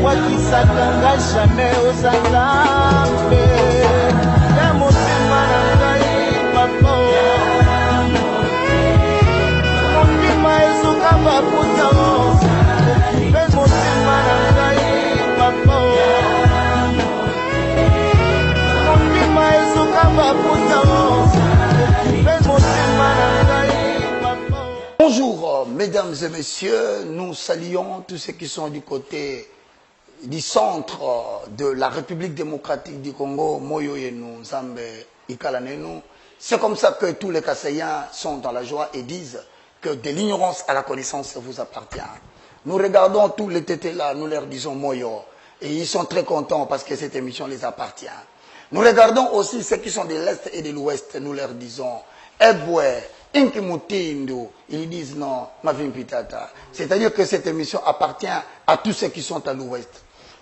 Quoi qui s'attendra jamais aux Nzambe. Et mon Timanangaï, papa. Mon Tima ezoka baputao. Et mon Timanangaï, papa. Mon Tima ezoka baputao. Et mon Timanangaï, papa. Bonjour, mesdames et messieurs, nous saluons tous ceux qui sont du côté du centre de la République démocratique du Congo, Moyo Yenou, Nzambe, Ikalanenu. C'est comme ça que tous les Kassaïens sont dans la joie et disent que de l'ignorance à la connaissance vous appartient. Nous regardons tous les tétés là, nous leur disons Moyo, et ils sont très contents parce que cette émission les appartient. Nous regardons aussi ceux qui sont de l'Est et de l'Ouest, nous leur disons Eboué, Inkimutindo, ils disent non, Mavimpitata. C'est-à-dire que cette émission appartient à tous ceux qui sont à l'Ouest.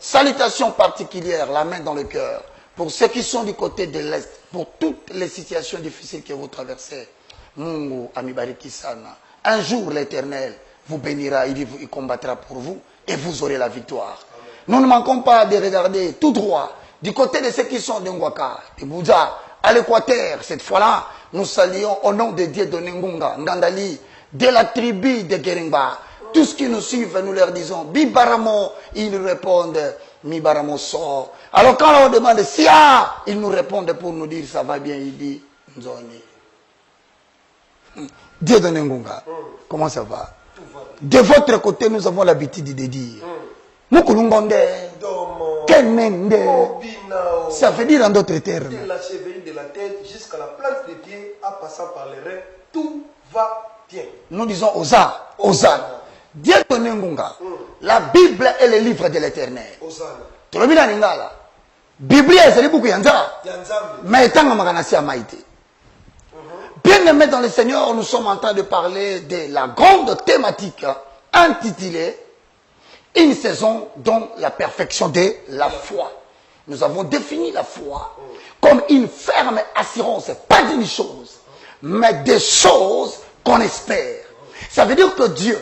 Salutations particulières, la main dans le cœur, pour ceux qui sont du côté de l'Est, pour toutes les situations difficiles que vous traversez. Mungu Amibarikisana. Un jour l'Éternel vous bénira, il combattra pour vous et vous aurez la victoire. Nous ne manquons pas de regarder tout droit du côté de ceux qui sont de Ngwaka, de Bouddha, à l'Équateur. Cette fois-là, nous saluons au nom de Dieu de Ngunga, Ngandali, de la tribu de Geringba. Tous ceux qui nous suivent, nous leur disons Bibaramo, ils nous répondent Mibaramo sort. Alors quand on demande Sia, ils nous répondent pour nous dire ça va bien, il dit Nzoni. Dieu de Ngunga, comment ça va? De votre côté, nous avons l'habitude de dire Mukulungonde, Kenmende, ça veut dire en d'autres termes. De la cheville de la tête jusqu'à la plante des pieds, en passant par les reins, tout va bien. Nous disons Osa, Osa. Dieu donne Ngunga. La Bible est le livre de l'Éternel. Tu le dis dans la Bible, c'est beaucoup Yanza. Mais tant que Maïté. Bien aimé dans le Seigneur, nous sommes en train de parler de la grande thématique intitulée Une saison dans la perfection de la foi. Nous avons défini la foi comme une ferme assurance, pas d'une chose, mais des choses qu'on espère. Ça veut dire que Dieu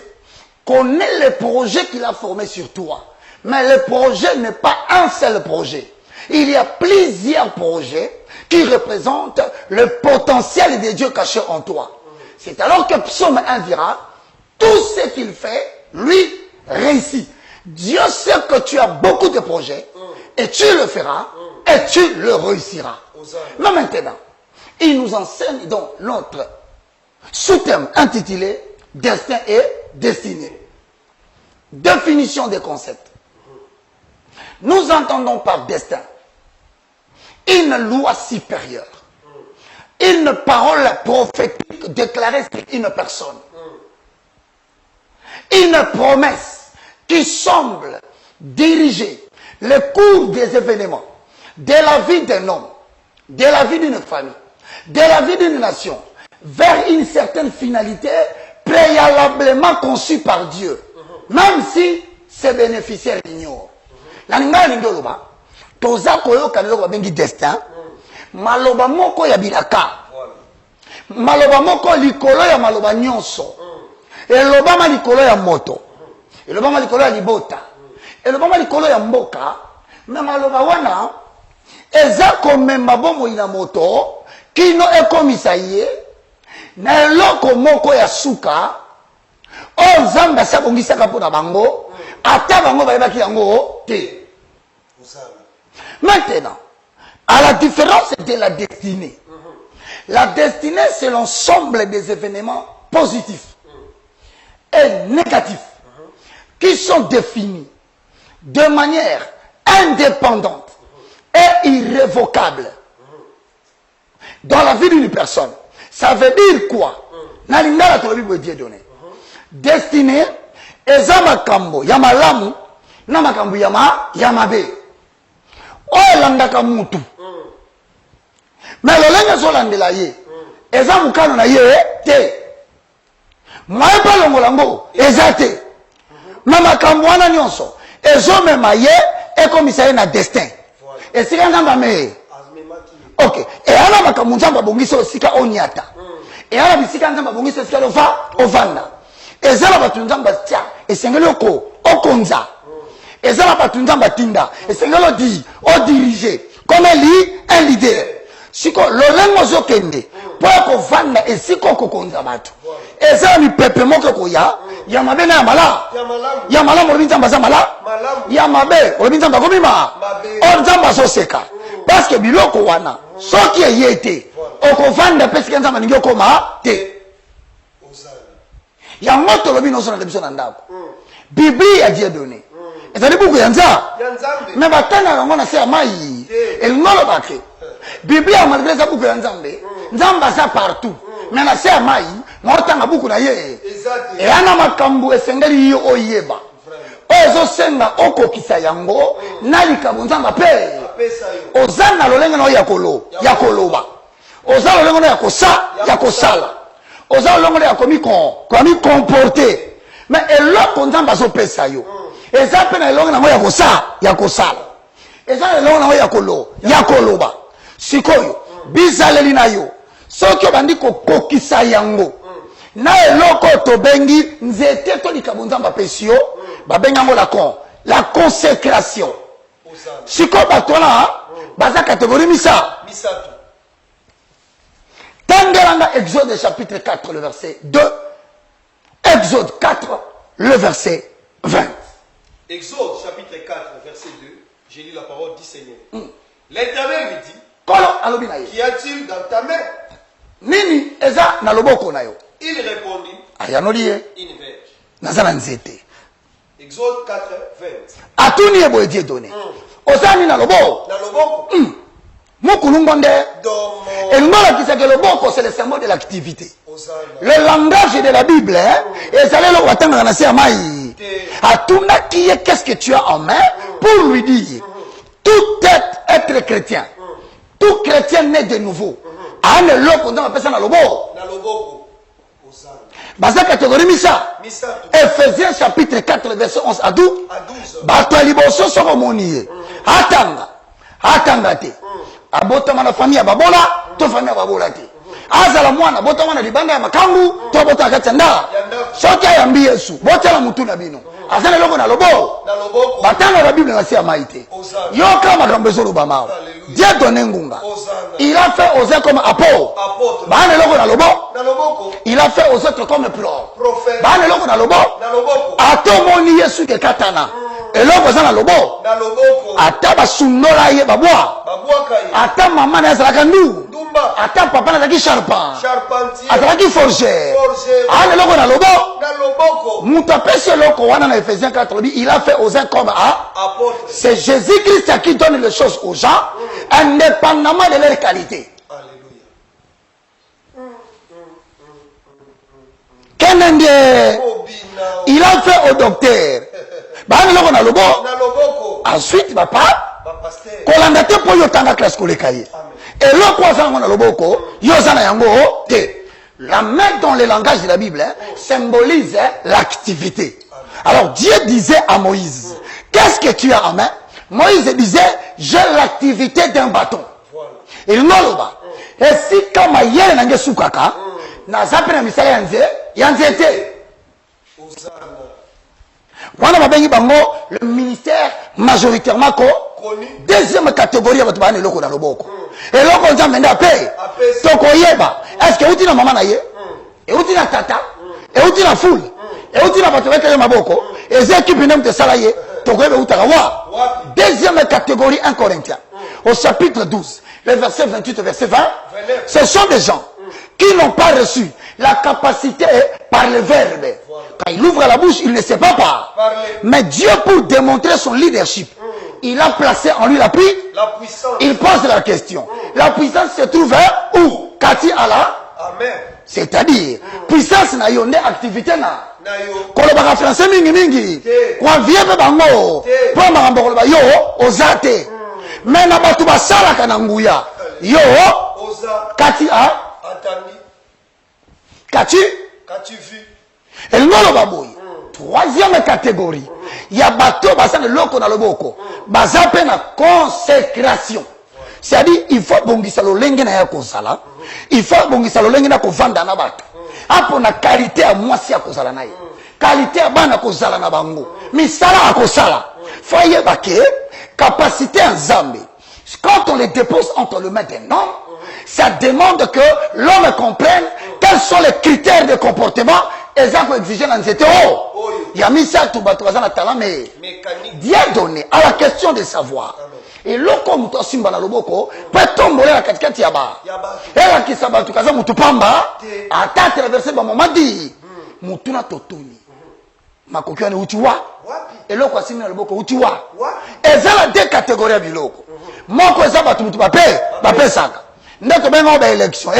connaît le projet qu'il a formé sur toi. Mais le projet n'est pas un seul projet. Il y a plusieurs projets qui représentent le potentiel de Dieu caché en toi. C'est alors que Psaume 1 dira, tout ce qu'il fait, lui, réussit. Dieu sait que tu as beaucoup de projets et tu le feras et tu le réussiras. Mais maintenant, il nous enseigne dans notre sous-thème intitulé Destin et destinée. Définition des concepts. Nous entendons par destin une loi supérieure, une parole prophétique déclarée sur une personne, une promesse qui semble diriger le cours des événements de la vie d'un homme, de la vie d'une famille, de la vie d'une nation, vers une certaine finalité préalablement conçue par Dieu, même si ses bénéficiaires l'ignorent. La lingala lingoloba, toza koyo kanelo bengi destin, maloba moko ya bilaka, maloba moko likolo ya maloba nyonso, eloba ma likolo ya moto, eloba ma likolo ya libota, eloba ma likolo ya mboka, na maloba wana eza komemba bomo ina moto kino ekomisa ye na eloko moko ya suka o Nzambe asabongisaka mpona bango ata bango bayebaki yango te. Maintenant, à la différence de la destinée, la destinée c'est l'ensemble des événements positifs et négatifs qui sont définis de manière indépendante et irrévocable dans la vie d'une personne. Ça veut dire quoi? Nalingala to Bible Dieu donné. Destinée eza makambo ya malamu na makambo ya mabe. O landaka mutu. Mais lolenga so landela ye. Eza mukano na ye te. Mwae pa longolango eza te. Na makambo wana nyonso ezo mema ye ekomisa ye na destin. Esika ngamba me. Ok. Et ala makambo nzamba bongisa osika onyata. Et ala bisika nzamba bongisa osika ovanda. Ezala batu nzamba tia esengeli oko okonza. Et ça va pas tout le temps batinda. Et c'est là dit, on dirige comme un leader. Si ko lolengo zo kende, pour qu'on vende et si ko konza batu. Et ça ni pepe moko ko ya mabe na mala. Ya mala mo binza mbaza mala. Ya mabe, o binza mbakomi ma. On zamba so seka. Parce que biloko wana, so qui est yete. O ko vende parce que nzamba ningo koma te. Ya moto lobi no so na biso na ndako. Biblia a Dieu donné. Et ça dit beaucoup yanza. Mais batana ngona se amai. El ngolo bake. Biblia malgré ça beaucoup yanzambe. Nzamba ça partout. Mais na se amai, ngotanga beaucoup na ye. Et ana makambu esengeli yo oyeba. Ozo senga okokisa yango nalika nzamba pe. Ozana lolenga no yakolo, yakoloba. Ozana lolenga no yakosa, yakosala. Ozana lolenga no yakomi comporter. Mais eloko nzamba zo pesa yo. Eza pe na eloko na mo yakosala. Eza na eloko na mo yakoloba. Sikoyo bizaleli na yo. Soki bandi ko kokisa yango. Na eloko to bengi nzete to likabunzamba pesio, ba benga ngo la consécration. Siko batona baza catégorie misatu. Tangelanga Exode chapitre 4 le verset 2. Exode 4 le verset 20. Exode chapitre 4 verset 2. J'ai lu la parole du Seigneur. L'Éternel lui dit, qu'y a-t-il dans ta main? Nini eza na loboko na yo? Il répondit, ayanoli une verge. Nazana nzete. Exode 4 20. Atuni ebo Dieu donné. Osani na loboko. Na loboko. Mukulungonde. Et le mot qui c'est que le boko c'est le symbole de l'activité. Le langage de la Bible, et ça le watanga na se amai. Atuna qui est qu'est-ce que tu as en main pour lui dire tout être chrétien. Tout chrétien né de nouveau. Ane loko dans personne na loboko. Na loboko. Baza catégorie misa. Ephésiens chapitre 4 verset 11 à 12. Bato liboso soko monier. Atanga te. Abotama na famille babola, to famille babola te. Azala mwana botama na libanda ya makangu, to bota katanda. Soki ayambi Yesu, botala mutu na bino. Azana loko na lobo. Batanga la Bible na sia maite. Yoka makambo zo lobama. Dieu donne ngunga. Il a fait aux uns comme apôtres. Bane loko na lobo. Il a fait aux autres comme prophètes. Bane loko na lobo. Atomoni Yesu ke katana. Eloko za na lobo. Ata basundola ye babwa. Ata mama na ezalaka ndu. Ata papa na zaki charpentier. Azalaki forger. Ana eloko na lobo. Mutu apesi eloko wana na Ephésiens 4 il a fait aux uns comme apôtres. C'est Jésus-Christ qui donne les choses aux gens indépendamment de leur qualité. Il a fait au docteur. Ensuite, papa, kolanda te po yo tanga classe kolekaye. Et le quoi ça na loboko, yo sana yango te. La main dans le langage de la Bible symbolise l'activité. Alors Dieu disait à Moïse, qu'est-ce que tu as en main? Moïse disait, j'ai l'activité d'un bâton. Il noloba. Et si kama yele nange sukaka, na zapena misala yanze te. Wana babengi bango le ministère majoritairement deuxième catégorie ba tubane loko na loboko. Et loko nzambe nda pe. Toko yeba. Est-ce que uti na mama na ye? Et uti na tata? Et uti na foule? Et uti na bato beka maboko? Et ces équipes nem te salaye. Toko yeba utaka wa. Deuxième catégorie 1 Corinthiens. Au chapitre 12, le verset 28 verset 20, ce sont des gens qui n'ont pas reçu la capacité par le verbe. Quand il ouvre la bouche, il ne sait pas parler. Mais Dieu, pour démontrer son leadership, il a placé en lui la puissance. Il pose la question. La puissance se trouve où? Kati Allah. C'est-à-dire, puissance na yo ne activité na. Kolobaka français mingi. Kwa viebe bango. Kwa makambo koloba yo ozate. Mais na batu basala kana nguya. Yo kati a Qu'as-tu vu? Et le troisième catégorie, il y a bateau basan de loko na loboko. Bazape na consécration. C'est-à-dire, il faut bongisa lo lenge na ya kosala. Il faut bongisa lo lenge na kovanda na bato. Apo na qualité à moi si ya kosala na ye. Qualité à bana kosala na bango. Misala a kosala. Foyer baké, capacité en Zambie. Quand on les dépose entre les mains d'un homme, ça demande que l'homme comprenne quels sont les critères de comportement et ça faut exiger dans cette eau. Il y a mis ça tout bateau dans la talent mais Dieu a donné à la question de savoir. Et là comme toi simba na loboko peut tomber la katikati ya ba. Et là qui ça batu kaza mutu pamba ata traverser ba moment dit mutu na totoni. Makokyo ni utiwa. Et là kwa simba na loboko utiwa. Et ça la deux catégories ya biloko. Moko eza batu mutu bape saka. Ndeko bengo ba élection.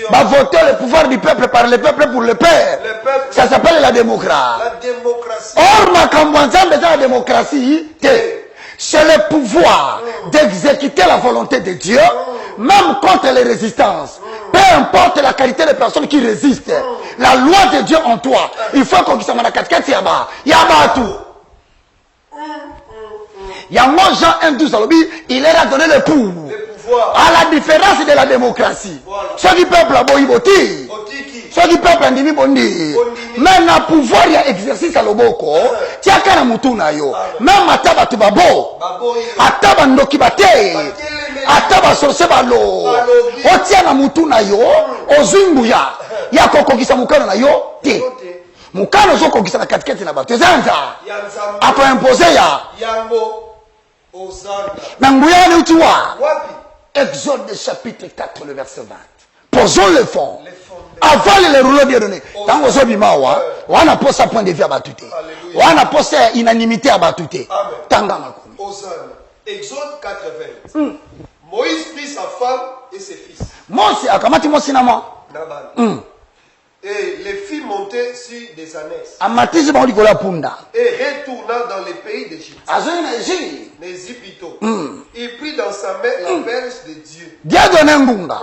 Va voter le pouvoir du peuple par le peuple pour le peuple. Ça s'appelle la démocratie. La démocratie. Or Makambwanzambe c'est la démocratie. C'est le pouvoir d'exécuter la volonté de Dieu, même contre les résistances. Peu importe la qualité des personnes qui résistent. La loi de Dieu en toi. Il faut qu'on s'en la katkati yaba. Yaba tout. Yango Jean 1:12 alobi, il leur a donné le pouvoir. À la différence de la démocratie. Ceux qui peuple a boyiboti. Ceux qui peuple a ndimi bondi. Mais na pouvoir ya exercice à loboko. Tiaka na mutu na yo. Même ataba tubabo. Ataba ndoki bate. Ataba sorse balo. Otia na mutu na yo. Ozungu ya. Ya kokokisa mukano na yo. Te. Mukano zo kokokisa na katikati na bato. Zanza. Apo imposer ya. Yango. Osana. Nanguyane utiwa. Wapi? Exode chapitre 4, le verset 20. Posons le fond. Avant les rouleaux bien donnés. Dans vos obimawa, on a posé un point de vue à Batouté. On a posé unanimité à Batouté. Tangama. Exode 4, 20. Moïse prit sa femme et ses fils. Moïse, akamati mosinama. Et les filles montaient sur des ânesses. Amatizi ba ndikola punda. Et retourna dans les pays d'Égypte. Il prit dans sa main la verge de Dieu. Dieu donne ngunga.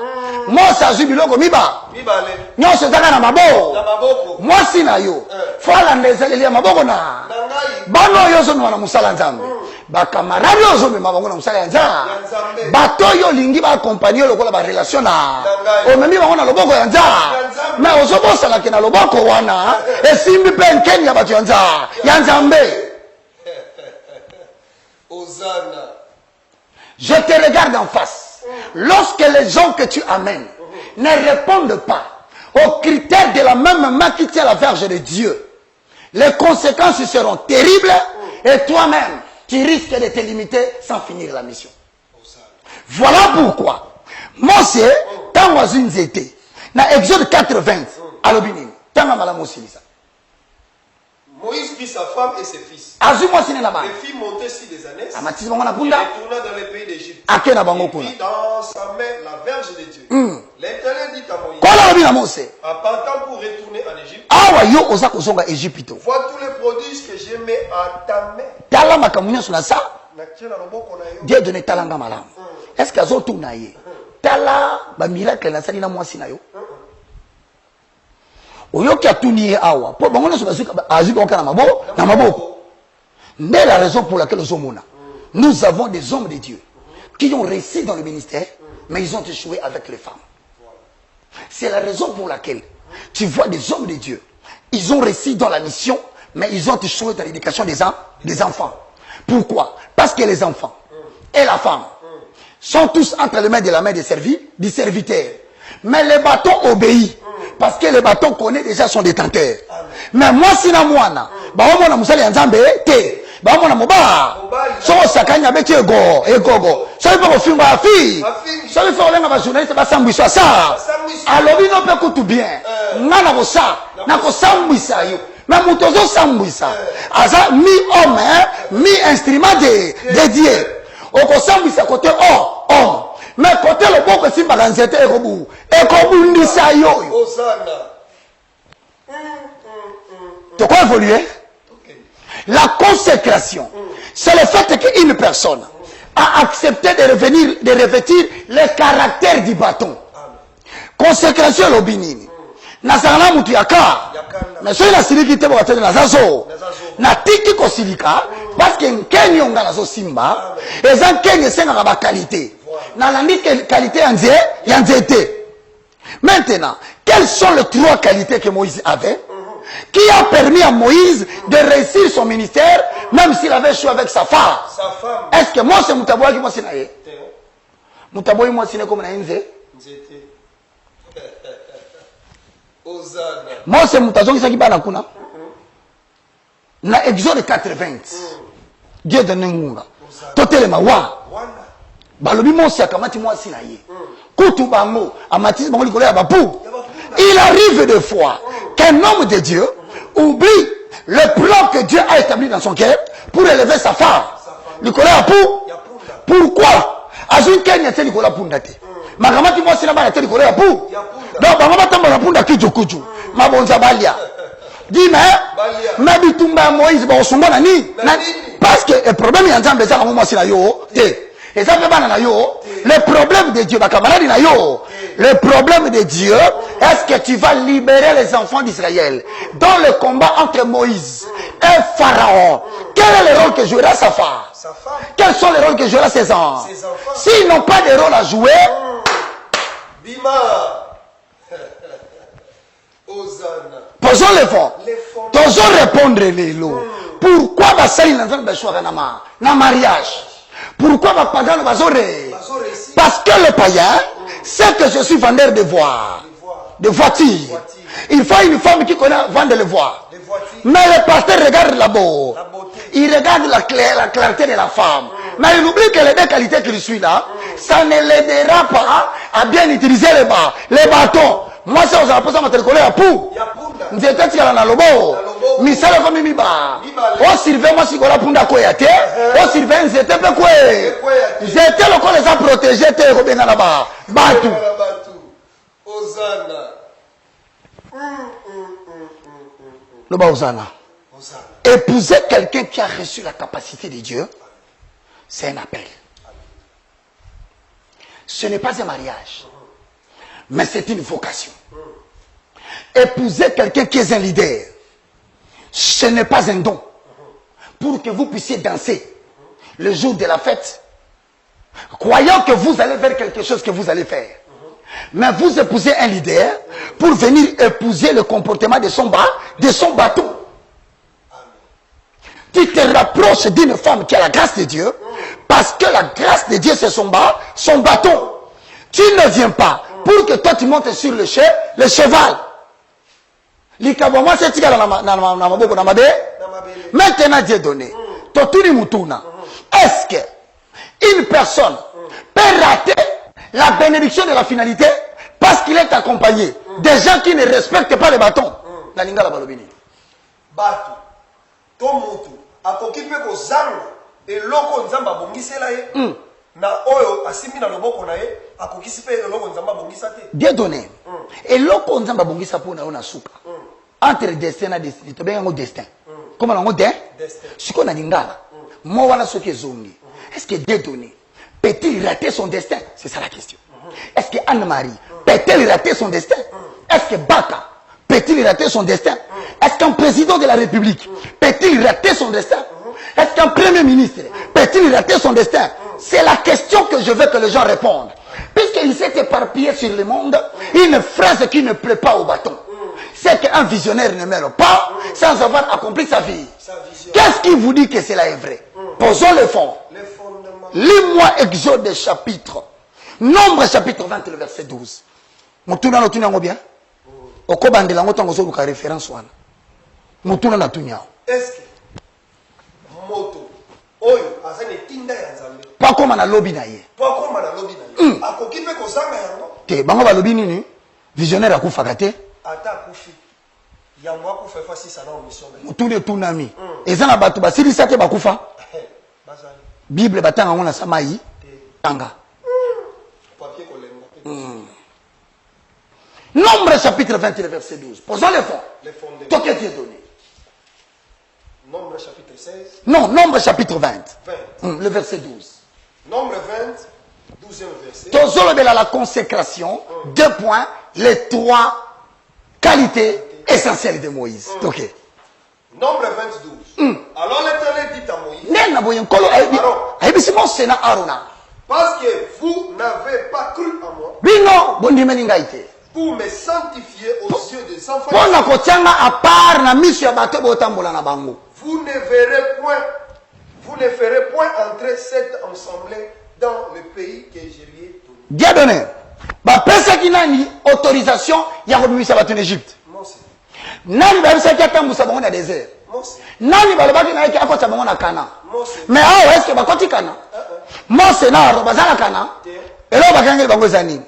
Mose azwi biloko miba. Nyonso ezaka na maboko. Mwasi na yo. Fala ndezaleli ya maboko na. Bano yo zo na musala nzambe. Bakamaradi ozo me mabango na musala ya nzambe. Bato yo lingi ba accompagner lokola ba relation na. O memi bango na loboko ya nzambe. Mais ozo bosala ke na loboko wana. Esimbi pe nkeni ya bato ya nzambe. Hosanna. Je te regarde en face. Lorsque les gens que tu amènes ne répondent pas aux critères de la même main qui tient la verge de Dieu, les conséquences seront terribles et toi-même, tu risques de te limiter sans finir la mission. Voilà pourquoi Mose, tant que était dans Exode 4:20, alobini, tant que Moïse prit sa femme et ses fils. Les filles montaient sur des ânesses. Il retourna dans les pays d'Égypte. Il prit dans sa main la verge de Dieu. L'Éternel dit à Moïse, en partant pour retourner en Égypte, vois tous les prodiges que je mets à ta main. Dieu donne talanga malam. Est-ce que azo tourna ye? Tala ba miracle na sali na mwasi na yo. Oyoki atuni ye awa. Po bango na sobazuka azuka okana maboko. Mais la raison pour laquelle nous avons des hommes de Dieu qui ont réussi dans le ministère, mais ils ont échoué avec les femmes. C'est la raison pour laquelle tu vois des hommes de Dieu. Ils ont réussi dans la mission, mais ils ont échoué dans l'éducation des enfants. Pourquoi? Parce que les enfants et la femme sont tous entre les mains de la main du serviteur. Mais le bâton obéit. Parce que le bâton connaît déjà son détenteur. Mais moi, si na moana, bah on a musali nzambe te, bah on a moba. So sakanya beti ego. So il faut faire ma fille. So il faut lenga ba journaliste ba sambwisa ça. Alobi no pe kutu bien. Ngana ko ça, na ko sambwisa yo. Mais mutozo sambwisa. Aza mi homme, mi instrument de Dieu. Oko sambwisa côté homme. Mais côté le bon que si baganzete ekobu ndisa yo. De quoi évoluer? La consécration, c'est le fait qu'une personne a accepté de revêtir le caractère du bâton. Consécration l'obinini. Nasana mutu yaka. Mais soy la siliki te boate na zazo. Na tiki ko silika parce que nkeni onga nazo simba, ezan keni senga ba qualité. Na landi qualité yanzete. Maintenant, quelles sont les trois qualités que Moïse avait? qui a permis à Moïse de réussir son ministère, même s'il avait échoué avec sa femme. Est-ce que moi c'est Moutaboua qui m'a signé? Moutaboua moi signé comme Naïnze? Moi c'est Moutazo qui s'agit pas dans Kuna. Na Exode 80. Dieu donne un munga. Totele mawa. Balobi mo si akamati moi sinaye. Kutu bango amati bango likolo ya bapu. Il arrive des fois qu'un homme de Dieu oublie le plan que Dieu a établi dans son cœur pour élever sa femme. Likolo ya pu. Pourquoi? Azun Kenya te likolo punda te. Makamati moi sina ba te likolo ya pu. Donc bango batamba na punda kijo kuju. Mabonza balia. Dis mais bitumba Moïse ba osumba na ni parce que le problème est ensemble ça comme moi c'est na yo et ça fait banana yo le problème de Dieu ba camarade na yo le problème de Dieu est-ce que tu vas libérer les enfants d'Israël dans le combat entre Moïse et Pharaon? Quel est le rôle que jouera sa femme? Quels sont les rôles que jouera ses enfants? S'ils n'ont pas de rôle à jouer, Bima. posons les fonds. Posons répondre les lots. Pourquoi basali n'entend pas choisir na mariage? Pourquoi va pas dans le bazoré? Parce que le païen sait que je suis vendeur de voitures. Il faut une femme qui connaît vendre les voies. Mais le pasteur regarde la beauté. Il regarde la clarté de la femme. Mais il oublie que les deux qualités qu'il suit là, ça ne l'aidera pas à bien utiliser les bâtons. Moi, c'est aux apôtres, je vais à pou. Je vais te dire à lobo. Misala comme miba. On surveille moi si gola punda koyate. On surveille j'étais pas quoi. J'étais le corps les a protégés te robena là-bas. Batu. Osana. Le bas Osana. Épouser quelqu'un qui a reçu la capacité de Dieu, c'est un appel. Ce n'est pas un mariage, mais c'est une vocation. Épouser quelqu'un qui est un leader, ce n'est pas un don. Pour que vous puissiez danser le jour de la fête, croyant que vous allez faire quelque chose que vous allez faire. Mais vous épousez un leader pour venir épouser le comportement de son bâton. Tu te rapproches d'une femme qui a la grâce de Dieu, parce que la grâce de Dieu c'est son bâton. Tu ne viens pas pour que toi tu montes sur le cheval. Maintenant Dieu donné. Est-ce que une personne peut rater la bénédiction de la finalité parce qu'il est accompagné des gens qui ne respectent pas les bâtons? Dieu donné. Et l'oko nzamba bongisa pour na souka. Entre destin et destin, tu bien un destin. Comment on dit? Ce qu'on a lingala. Moi voilà ce qui est zongi. Est-ce que Dieu donné peut-il rater son destin? C'est ça la question. Est-ce que Anne-Marie peut-elle rater son destin? Est-ce que Baka peut-il rater son destin? Est-ce qu'un président de la République peut-il rater son destin? Est-ce qu'un premier ministre peut-il rater son destin? C'est la question que je veux que les gens répondent. Puisqu'il s'est éparpillé sur le monde, une phrase qui ne plaît pas au bâton. C'est qu'un visionnaire ne meurt pas sans avoir accompli sa vie. Qu'est-ce qui vous dit que cela est vrai? Posons le fond. Lis-moi Exode chapitre. Nombre chapitre 20, le verset 12. Mutuna no tunya bien? Okobandela ngotango zo luka référence wana. Mutuna na tunya. Est-ce que moto oyo azane tinda ya Nzambe? Pas comme na lobby na ye. Pas comme na lobby na ye. Akokipe ko sanga yango. Te bango ba lobby nini? Visionnaire akufaka te. Ata akufi. Yango akufa fa si sana mission. Mutune tunami. Ezana batu basilisa te bakufa. Bazali. Bible batanga ngona samai. Tanga. Papier kolenga. Nombre chapitre 20 le verset 12. Posons le fond. Les fondements. Tout est donné. Nombre chapitre 16. Non, Nombre chapitre 20. Le verset 12. Nombre 20, 12e verset. Tozolobela la consécration. 2 points. Les 3 qualités essentielles de Moïse. Ok. Nombre 20, 12. Alors l'Éternel dit à Moïse. Nena boyenkolo aibisimo sena Arona. Parce que vous n'avez pas cru à moi. Bino bondimeni ngaite. Pour me sanctifier aux yeux des enfants. Vous ne ferez point entrer cette assemblée dans le pays que je lui ai donné. Dieu donné. Pesa qui n'a ni autorisation, il y a remis ça en Égypte. Nani ba bisa kia tambu sabongo na désert. Nani ba lobaki na kia akota sabongo na Kana. Mais ah est-ce que ba koti Kana? Mose na aro bazana Kana. Elo ba kangeli bango zani.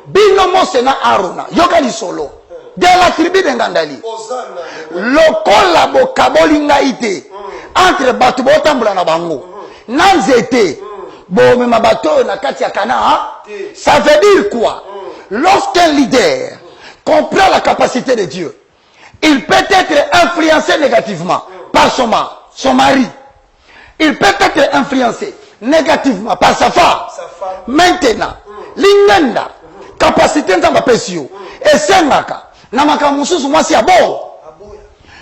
Bino Mose na Arona, yoka li solo. De la tribu de Ngandali. Lokola bo kabolinga ite. Entre batu bo tambula na bango. Nanzete. Bo mema bato na kati ya Kana. Ça veut dire quoi? Lorsqu'un leader comprend la capacité de Dieu, il peut être influencé négativement par son mari. Il peut être influencé négativement par sa femme. Maintenant, l'ingenda, capacité de ma pesio, et c'est maka, namaka mususu mwasi ya bo.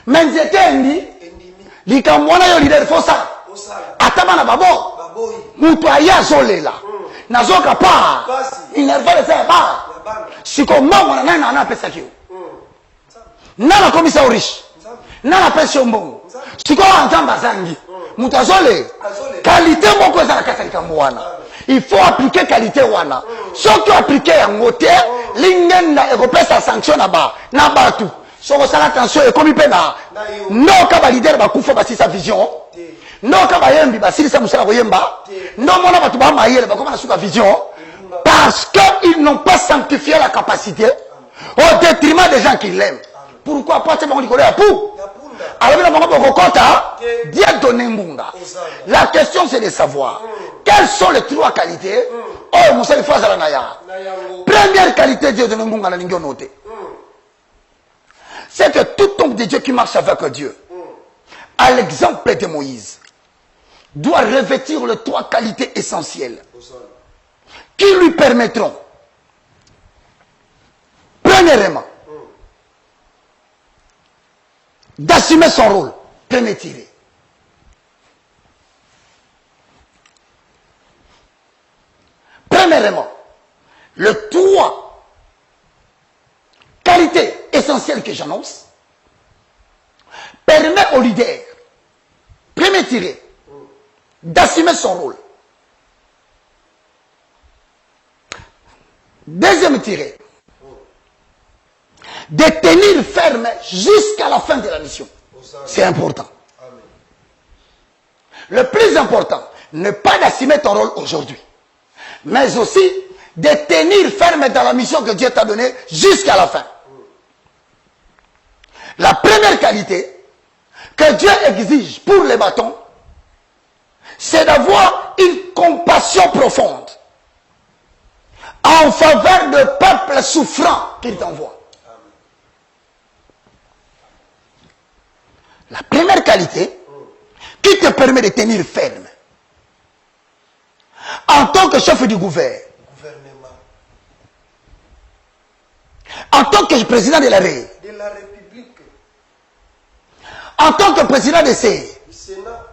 Mais j'étais indi, likamwana yo leader fosa, atama na babo, mutu aya zolela, nazoka pa, inerva de sa ba, siko mama na nana pesa kiyo. Nana komisa orish, nana pesa mbongo, siko anzamba zangi, mutu azole, qualité moko za kasa likamwana. Il faut appliquer qualité wana. Sauf que appliquer en moté, l'ingenda et repère sanction là-bas, n'a tout. Sauf que attention et comme il peut na. Non, kaba leader ba kufa ba si sa vision. Non, kaba yembi ba si sa musala yemba. Non, mona ba tuba maïel ba comme na suka vision. Parce qu'ils n'ont pas sanctifié la capacité au détriment des gens qui l'aiment. Pourquoi pas c'est bon dit à pou? Alors la question c'est de savoir quelles sont les trois qualités. Première qualité Dieu de Munga na lingio noté. C'est que tout homme de Dieu qui marche avec Dieu, à l'exemple de Moïse, doit revêtir les trois qualités essentielles qui lui permettront, premièrement, d'assumer son rôle, premier tiré. Premièrement, le trois qualités essentielles que j'annonce permet au leader, premier tiré, d'assumer son rôle. Deuxième tiré, de tenir ferme jusqu'à la fin de la mission. C'est important. Le plus important, ne pas d'assumer ton rôle aujourd'hui, mais aussi de tenir ferme dans la mission que Dieu t'a donnée jusqu'à la fin. La première qualité que Dieu exige pour les bâtons, c'est d'avoir une compassion profonde en faveur de peuples souffrants qu'il t'envoie. La première qualité qui te permet de tenir ferme en tant que chef du gouvernement, en tant que président de la République, en tant que président du Sénat,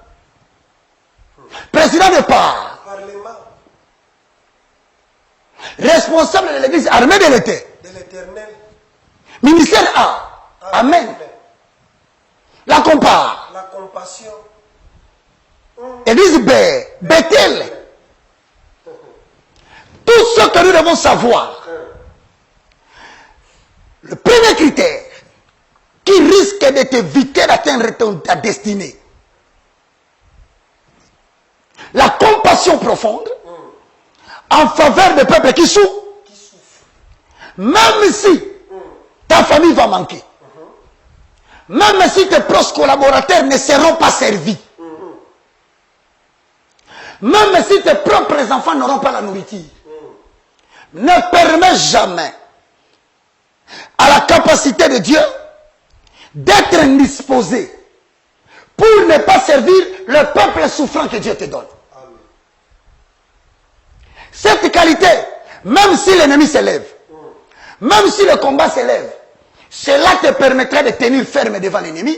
président de Parlement, responsable de l'église armée de l'Éternel, ministère A, Amen. La compassion. Église B, Bethel. Tout ce que nous devons savoir. Le premier critère qui risque de t'éviter d'atteindre ta destinée. La compassion profonde en faveur des peuples qui souffrent. Même si ta famille va manquer. Même si tes proches collaborateurs ne seront pas servis. Même si tes propres enfants n'auront pas la nourriture. Ne permets jamais à la capacité de Dieu d'être indisposé pour ne pas servir le peuple souffrant que Dieu te donne. Cette qualité, même si l'ennemi s'élève, même si le combat s'élève, cela te permettra de tenir ferme devant l'ennemi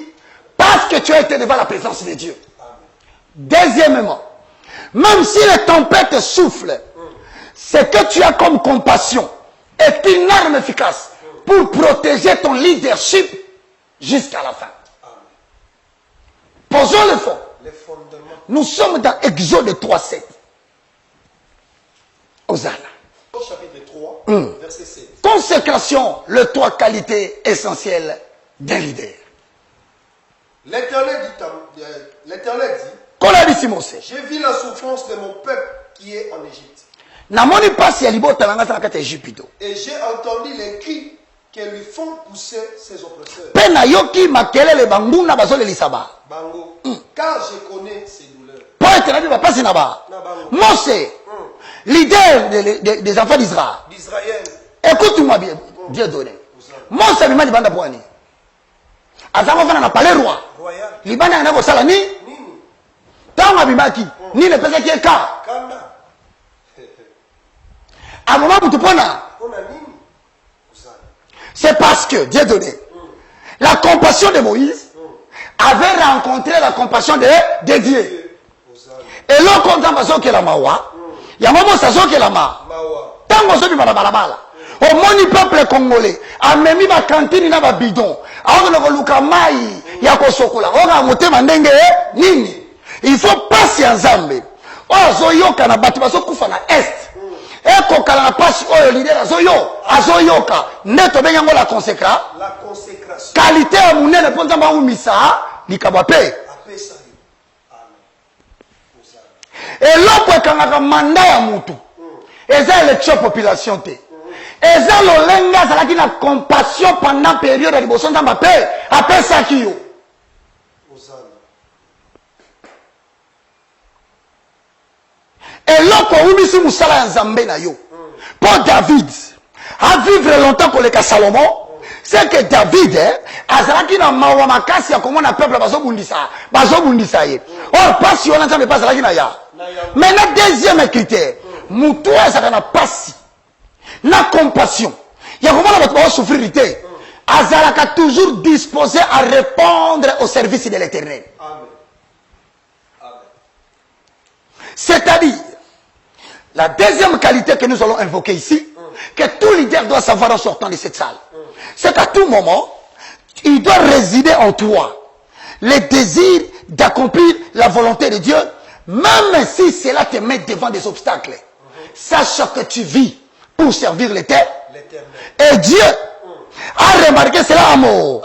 parce que tu as été devant la présence de Dieu. Deuxièmement, même si les tempêtes soufflent, ce que tu as comme compassion est une arme efficace pour protéger ton leadership jusqu'à la fin. Posons le fond. Nous sommes dans Exode 3:7. Hosanna. Chapitre 3, verset 7. Consécration, les 3 qualités essentielles d'un leader. L'Éternel dit, j'ai vu la souffrance de mon peuple qui est en Égypte. Et j'ai entendu les cris qui lui font pousser ses oppresseurs. Bango. Car je connais ses douleurs. Mose, leader des enfants d'Israël. Écoute-moi bien, Dieu donné. Mose a demandé à Boani. Azama fana na palais roi. Libanda na ko sala ni? Tango abimaki, ni le pesa qui ka. À moment où tu pona. C'est parce que Dieu donné. La compassion de Moïse avait rencontré la compassion de Dieu. Et l'on compte en que la mawa, il y a un moment ça que la ma. Tango so bi balabala. Au moni peuple congolais, a memi ba cantine na ba bidon. Alors le voluka mai ya ko sokola. Oga motema ndenge nini? Il faut passer en Zambie. Ozo yoka na batu baso kufa na est. Eko kala na passe oyo leader azo yoka. Neto benyango la consécration. Qualité ya munene ponza ba umisa likabwa pe. Et l'autre kangaka mandat ya mutu. Eza élection population te. Eza lolenga zalaki na compassion pendant période de liboso nzamba pe apesaki yo. Et l'autre ubisi musala ya nzambe na yo. Pour David a vivre longtemps pour le cas Salomon, c'est que David azalaki na mawa makasi ya komona peuple bazobundisa ye. Or pasi yo nzambe pas zalaki na ya. Maintenant deuxième critère, mutu azaka na pasi na compassion. Il y a comment la va souffrir. Azalaka toujours disposé à répondre au service de l'Éternel. C'est-à-dire, la deuxième qualité que nous allons invoquer ici, que tout leader doit savoir en sortant de cette salle, c'est qu'à tout moment, il doit résider en toi le désir d'accomplir la volonté de Dieu, même si cela te met devant des obstacles. Sache que tu vis pour servir l'Éternel. Et Dieu a remarqué cela à Moïse.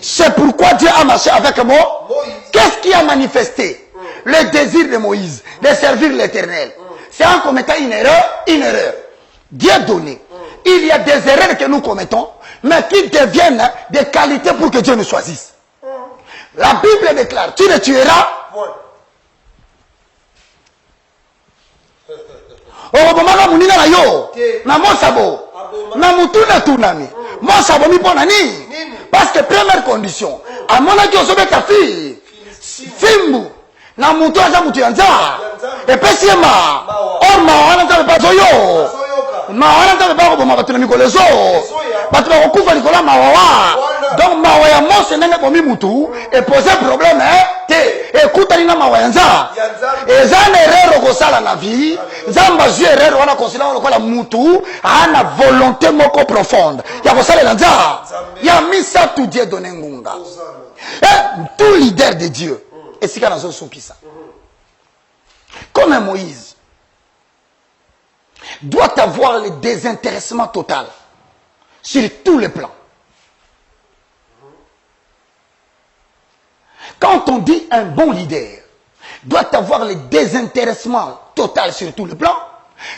C'est pourquoi Dieu a marché avec moi. Qu'est-ce qui a manifesté le désir de Moïse de servir l'Éternel? C'est en commettant une erreur. Dieu donné. Il y a des erreurs que nous commettons, mais qui deviennent des qualités pour que Dieu nous choisisse. La Bible déclare, tu ne tueras point. Orobomaka munina na yo na mosabo na mutuna tunami mosabo mi pona ni parce que première condition amona ki osobe ta fille fimbu na mutu aza mutu yanza et pesiema or mawana ta pas yo mawana ta pas ko mabatu na mikolezo batu ba kokufa likola mawawa donc mawaya mose nenge bomi mutu et poser problème te écoute ni na mawayanza ezana erreur ko sala na vie nzamba zui erreur wana considérant lokola mutu ana volonté moko profonde ya ko sala nza ya misa tout Dieu donné ngunga tout leader de Dieu et sika nazo sukisa comme Moïse doit avoir le désintéressement total sur tous les plans. Quand on dit un bon leader doit avoir le désintéressement total sur tous les plans,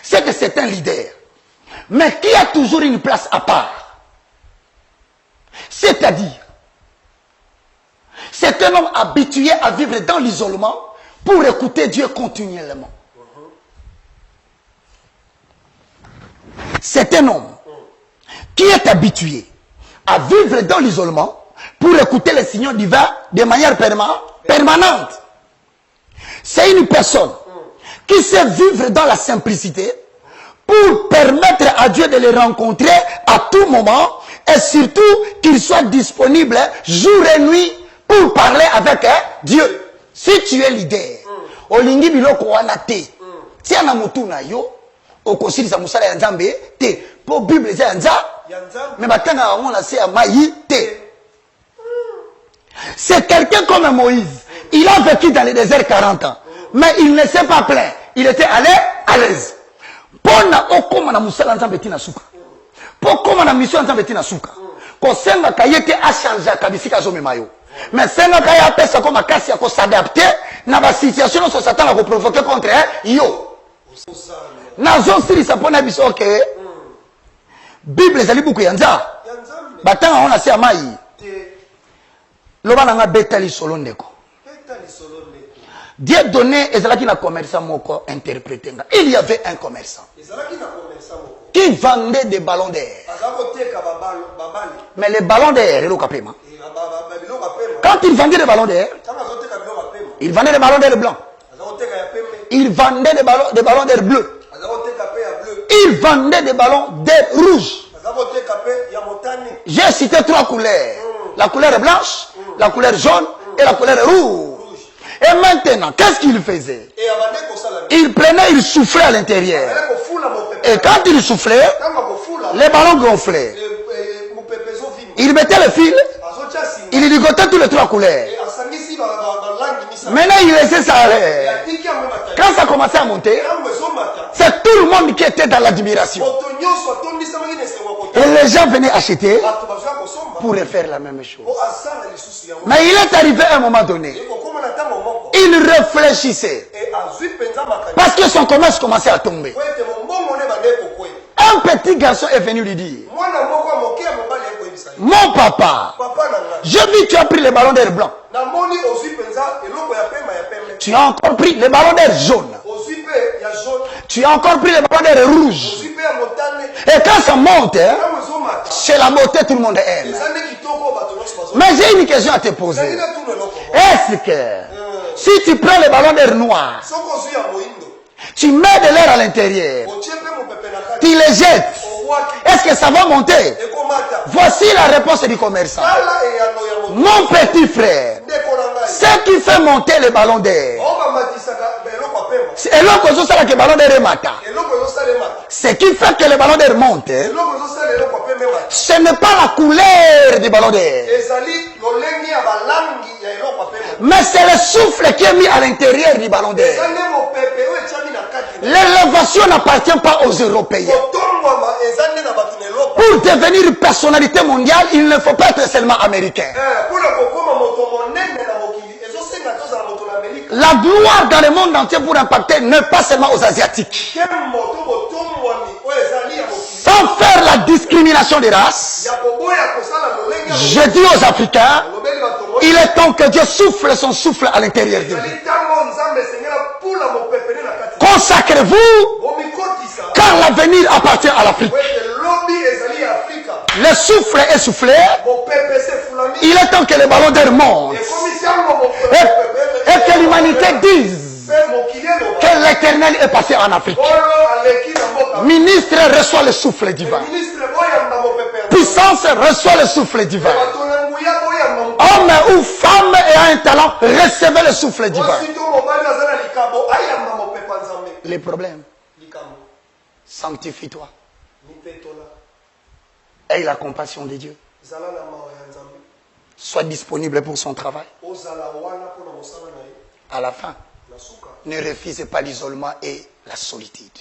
c'est que c'est un leader, mais qui a toujours une place à part. C'est-à-dire, c'est un homme habitué à vivre dans l'isolement pour écouter Dieu continuellement. C'est un homme qui est habitué à vivre dans l'isolement pour écouter les signaux divins de manière permanente. C'est une personne qui sait vivre dans la simplicité pour permettre à Dieu de le rencontrer à tout moment et surtout qu'il soit disponible jour et nuit pour parler avec Dieu. Si tu es leader, olingi biloko wana te, tia na mutu na yo, okosili sa musala ya nzambe te, po Bible za nza Mais batanga on a c'est à maïté. C'est quelqu'un comme Moïse. Il a vécu dans le désert 40 ans. Mais il ne s'est pas plaint. Il était allé à l'aise. Pona okoma na musala nzambe tina suka. Pokoma na mission nzambe tina suka. Ko senga kayete a changer kabisika zo memayo. Mais senga kaya pesa ko makasi ya ko s'adapter na ba situation so Satan a ko provoquer contre yo. Na zo siri sa pona biso okay. Bible ezali buku ya nza. Batanga on a se amai. Loba nanga betali solo ndeko. Dieu donné ezalaki na commerçant moko interprété. Il y avait un commerçant qui vendait des ballons d'air. Mais les ballons d'air, quand il vendait des ballons d'air, il vendait des ballons d'air blancs. Il vendait des ballons d'air bleus. Il vendait des ballons d'air rouges. J'ai cité 3 couleurs. La couleur blanche, la couleur jaune et la couleur rouge. Et maintenant, qu'est-ce qu'il faisait? Il prenait, il soufflait à l'intérieur. Et quand il soufflait, les ballons gonflaient. Il mettait le fil, il ligotait tous les 3 couleurs. Maintenant, il laissait ça aller. Quand ça commençait à monter, c'est tout le monde qui était dans l'admiration. Et les gens venaient acheter pour refaire la même chose. Mais il est arrivé à un moment donné. Il réfléchissait. Parce que son commerce commençait à tomber. Un petit garçon est venu lui dire: mon papa, j'ai vu que tu as pris les ballons d'air blancs. Tu as encore pris les ballons d'air jaunes. Tu as encore pris les ballons d'air rouges. Et quand ça monte, hein, c'est la beauté, tout le monde aime. Mais j'ai une question à te poser. Est-ce que si tu prends les ballons d'air noirs, tu mets de l'air à l'intérieur, tu les jettes, est-ce que ça va monter? Voici la réponse du commerçant. Mon petit frère, ce qui fait monter les ballons d'air, ce qui fait que les ballons d'air montent, ce n'est pas la couleur du ballon d'air, mais c'est le souffle qui est mis à l'intérieur du ballon d'air. L'élévation n'appartient pas aux Européens. Pour devenir une personnalité mondiale, il ne faut pas être seulement américain. La gloire dans le monde entier pour impacter n'est pas seulement aux Asiatiques. Sans faire la discrimination des races, je dis aux Africains, il est temps que Dieu souffle son souffle à l'intérieur de vous. Consacrez-vous, car l'avenir appartient à l'Afrique. Le souffle est soufflé. Il est temps que les ballons d'air montent. Et que l'humanité dise que l'Éternel est passé en Afrique. Ministre reçoit le souffle divin. Puissance reçoit le souffle divin. Homme ou femme ayant un talent, recevez le souffle divin. Les problèmes, sanctifie-toi. Aie la compassion de Dieu. Sois disponible pour son travail. À la fin, ne refuse pas l'isolement et la solitude.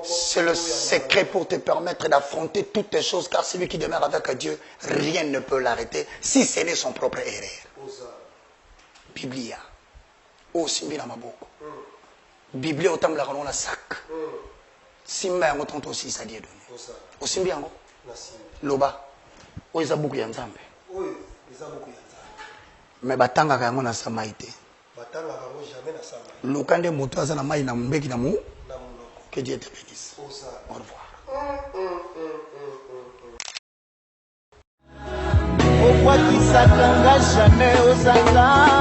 C'est le secret pour te permettre d'affronter toutes les choses, car celui qui demeure avec Dieu, rien ne peut l'arrêter, si ce n'est son propre erreur. Biblia. Oh, simbi na maboko. Biblia otam la kanona sac. Simba yango tonto aussi ça dit donné. O simbi yango. Loba. O eza buku ya nzambe. Mais batanga yango na samaite. Lokande moto aza na mai na mbeki na mu. Que Dieu te bénisse. Au revoir. Pourquoi qui s'attendra jamais aux attentes?